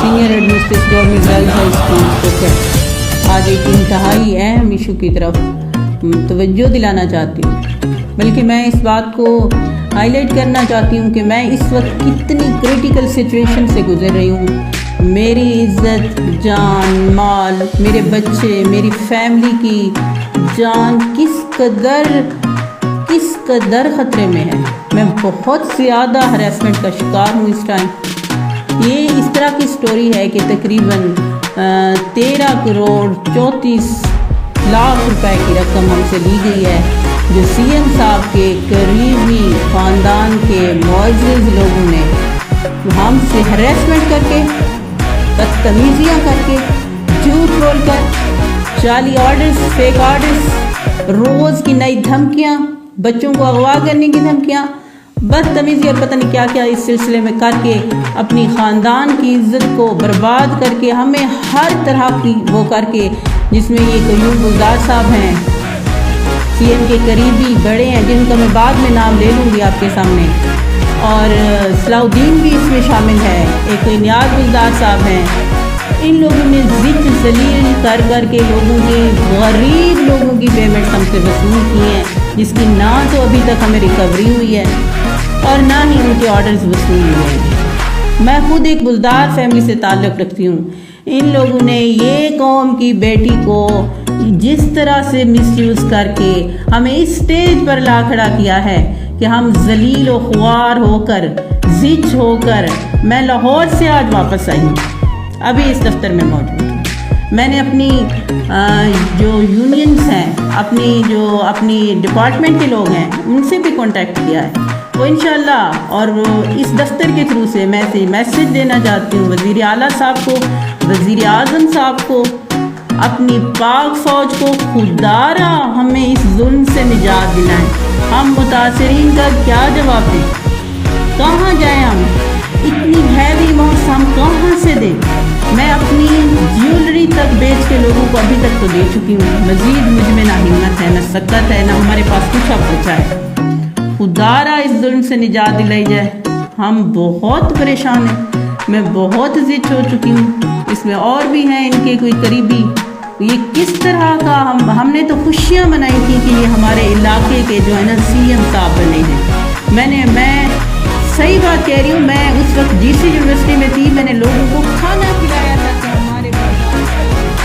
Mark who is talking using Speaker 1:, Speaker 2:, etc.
Speaker 1: Senior administrator government girls high school پھوکٹ آج ایک انتہائی اہم ایشو کی طرف توجہ دلانا چاہتی ہوں، بلکہ میں اس بات کو ہائی لائٹ کرنا چاہتی ہوں کہ میں اس وقت کتنی کریٹیکل سچویشن سے گزر رہی ہوں۔ میری عزت، جان، مال، میرے بچے، میری فیملی کی جان کس قدر خطرے میں ہے۔ میں بہت زیادہ ہراسمنٹ کا شکار ہوں اس ٹائم۔ یہ اس طرح کی سٹوری ہے کہ تقریباً 13 کروڑ 34 لاکھ روپے کی رقم ہم سے لی گئی ہے، جو سی ایم صاحب کے قریبی خاندان کے معزز لوگوں نے ہم سے ہراسمنٹ کر کے، بدتمیزیاں کر کے، جھوٹ بول کر، جعلی آرڈرز، فیک آرڈرز، روز کی نئی دھمکیاں، بچوں کو اغوا کرنے کی دھمکیاں، بدتمیزی اور پتہ نہیں کیا کیا اس سلسلے میں کر کے اپنی خاندان کی عزت کو برباد کر کے، ہمیں ہر طرح کی وہ کر کے، جس میں یہ قیوم گلزار صاحب ہیں، سی ایم کے قریبی بڑے ہیں جن کا میں بعد میں نام لے لوں گی آپ کے سامنے، اور صلاح الدین بھی اس میں شامل ہے، ایک نیاز گلزار صاحب ہیں۔ ان لوگوں نے ذل ذلیل کر کے لوگوں کی، غریب لوگوں کی پیمنٹ ہم سے وصول کی ہیں، جس کی نہ تو ابھی تک ہمیں ریکوری ہوئی ہے اور نہ ہی ان کے آرڈرز وصول ہوئے ہیں۔ میں خود ایک بلدار فیملی سے تعلق رکھتی ہوں۔ ان لوگوں نے یہ قوم کی بیٹی کو جس طرح سے مس یوز کر کے ہمیں اس سٹیج پر لا کھڑا کیا ہے کہ ہم ذلیل و خوار ہو کر، زچ ہو کر، میں لاہور سے آج واپس آئی ہوں، ابھی اس دفتر میں موجود ہوں۔ میں نے اپنی جو یونینز ہیں، اپنی ڈپارٹمنٹ کے لوگ ہیں، ان سے بھی کانٹیکٹ کیا ہے، وہ انشاءاللہ، اور اس دفتر کے تھرو سے میں میسیج دینا چاہتی ہوں وزیر اعلیٰ صاحب کو، وزیر اعظم صاحب کو، اپنی پاک فوج کو، خدارا ہمیں اس ظلم سے نجات دلائیں۔ ہم متاثرین کا کیا جواب دیں؟ کہاں جائیں ہم؟ اتنی ہیوی اماؤنٹس ہم کہاں سے دیں؟ میں اپنی جیولری تک بیچ کے لوگوں کو ابھی تک تو دے چکی ہوں، مزید مجھ میں نہ ہمت ہے، نہ سکت ہے، نہ ہمارے پاس کچھ اب بچا ہے۔ خدارا اس ظلم سے نجات دلائی جائے۔ ہم بہت پریشان ہیں، میں بہت زچ ہو چکی ہوں، اس میں اور بھی ہیں ان کے کوئی قریبی۔ یہ کس طرح کا ہم نے تو خوشیاں منائی تھیں کہ یہ ہمارے علاقے کے جو ہے نا سی ایم صاحب بنے ہیں۔ میں صحیح بات کہہ رہی ہوں، میں اس وقت جی سی یونیورسٹی میں تھی، میں نے لوگوں کو کھانا کھلایا۔